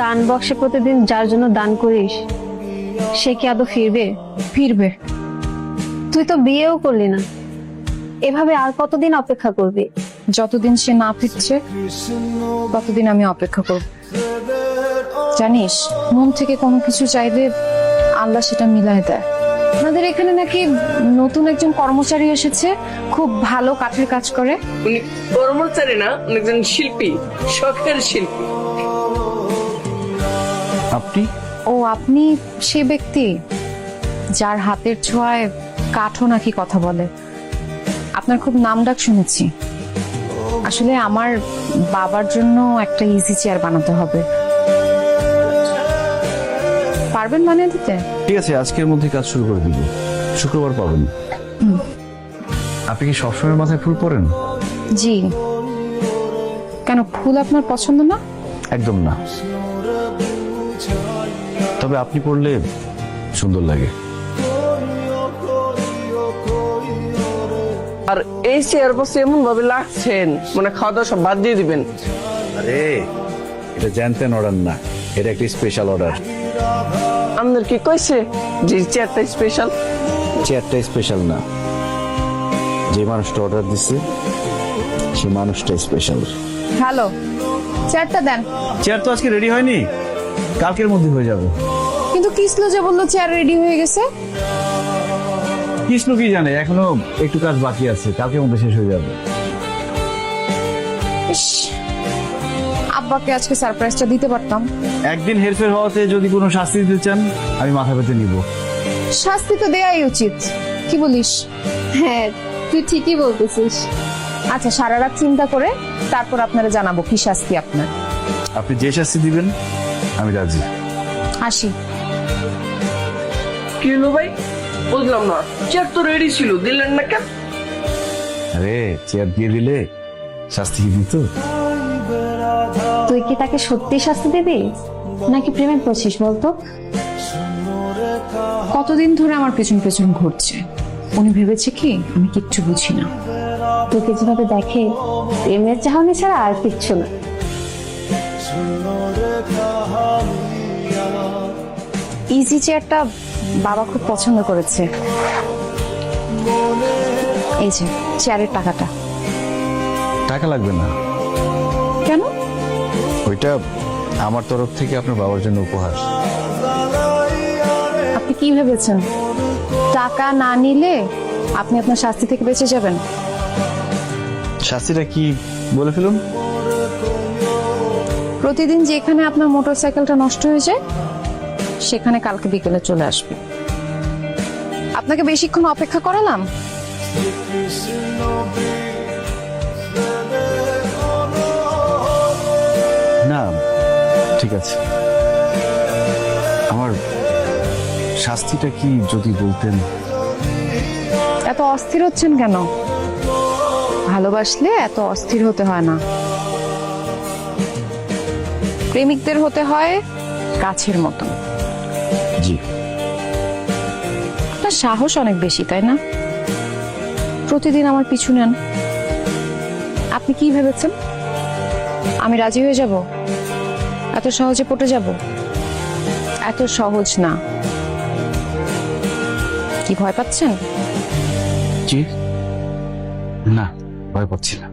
দান বক্সে প্রতিদিন যার জন্য দান করিস সে কি আদৌ ফিরবে? ফিরবে। তুই তো বিয়েও করলি না, এভাবে আর কতদিন অপেক্ষা করবি? যতদিন সে না ফিরছে ততদিন আমি অপেক্ষা করব। জানিস, মন থেকে কোনো কিছু চাইলে আল্লাহ সেটা মিলায় দেয়। আমাদের এখানে নাকি নতুন একজন কর্মচারী এসেছে, খুব ভালো কাঠের কাজ করে। উনি কর্মচারী না, উনি একজন শিল্পী, শখের শিল্পী। আপনি? ও, আপনি সে ব্যক্তি যার হাতের ছোঁয়ায় কাঠও নাকি কথা বলে। আপনার খুব নামডাক শুনেছি। আসলে আমার বাবার জন্য একটা ইজি চেয়ার বানাতে হবে, পারবেন বানিয়ে দিতে? ঠিক আছে, আজকের মধ্যে কাজ শুরু করে দিব, শুক্রবার পাবেন। আপনি কি সবসময় মাথায় ফুল পরেন? জি। কেন, ফুল আপনার পছন্দ না? একদম না, তবে আপনি পরলে সুন্দর লাগে। আর এই চেয়ার বসে এমন ভাবে লাগছেন মানে খাওয়া দাওয়া সব বাদ দিয়ে দিবেন। আরে এটা জানতেন অর্ডার না, এটা একটা স্পেশাল অর্ডার। আপনার কি কইছে যে চেয়ারটা স্পেশাল? চেয়ারটা স্পেশাল না, যে মানুষটা অর্ডার দিছে সে মানুষটা স্পেশাল। হ্যালো, চেয়ারটা দেন। চেয়ার তো আজকে রেডি হয়নি, কালকের মধ্যে হয়ে যাবে। কিন্তু কিসলো যে বললো চেয়ার রেডি হয়ে গেছে। কৃষ্ণ কি জানে, এখনো একটু কাজ বাকি আছে, কালকের মধ্যে শেষ হয়ে যাবে। ইস, আব্বাকে আজকে সারপ্রাইজটা দিতে পারতাম। একদিন হেরফের হওয়াতে যদি কোনো শাস্তি দিতে চান আমি মাথা পেতে নিব। শাস্তি তো দেয়াই উচিত, কি বলিস? হ্যাঁ, তুই ঠিকই বলতেছিস। আচ্ছা, সারা রাত চিন্তা করে তারপর আপনারা জানাবো কি শাস্তি আপনার। আপনি যে শাস্তি দিবেন আমি রাজি। আসি। কি হলো ভাই, বুঝলাম না। চেয়ার তো রেডি ছিল, দিলেন না কেন? আরে চেয়ার দিয়ে দিলে শাস্তি কি দিত? তুই কি তাকে সত্যি শাস্তি দিবি নাকি প্রেমে পড়ছিস বলতো? কতদিন ধরে আমার পেছন পেছন ঘুরছে, উনি ভেবেছে কি আমি কিচ্ছু বুঝি না। তোকে যেভাবে দেখে প্রেমের চাহনি ছাড়া আর কিচ্ছু না। ইজি চেয়ারটা বাবা খুব পছন্দ করেছে। এই যে চেয়ারের টাকাটা। টাকা লাগবে না, কেন? ওইটা আমার তরফ থেকে আপনার বাবার জন্য উপহার। আপনি কি ভেবেছেন টাকা না নিলে আপনি আপনার শাস্তি থেকে বেঁচে যাবেন? শাস্তিটা কি বলে ফেলুন। প্রতিদিন যেখানে আপনার মোটরসাইকেলটা নষ্ট হয়ে যায় সেখানে কালকে বিকেলে চলে আসবে। আপনাকে বেশিক্ষণ অপেক্ষা করালাম? না ঠিক আছে, আমার শাস্তিটা কি যদি বলতেন। এত অস্থির হচ্ছেন কেন? ভালোবাসলে এত অস্থির হতে হয় না। প্রেমিকদের হতে হয় গাছের মতন। জি। আপনার সাহস অনেক বেশি, তাই না? প্রতিদিন আমার পিছু নেন। আপনি কি ভেবেছেন আমি রাজি হয়ে যাব? এত সহজে পটে যাব? এত সহজ না। কি ভয় পাচ্ছেন? জি না, ভয় পাচ্ছি না।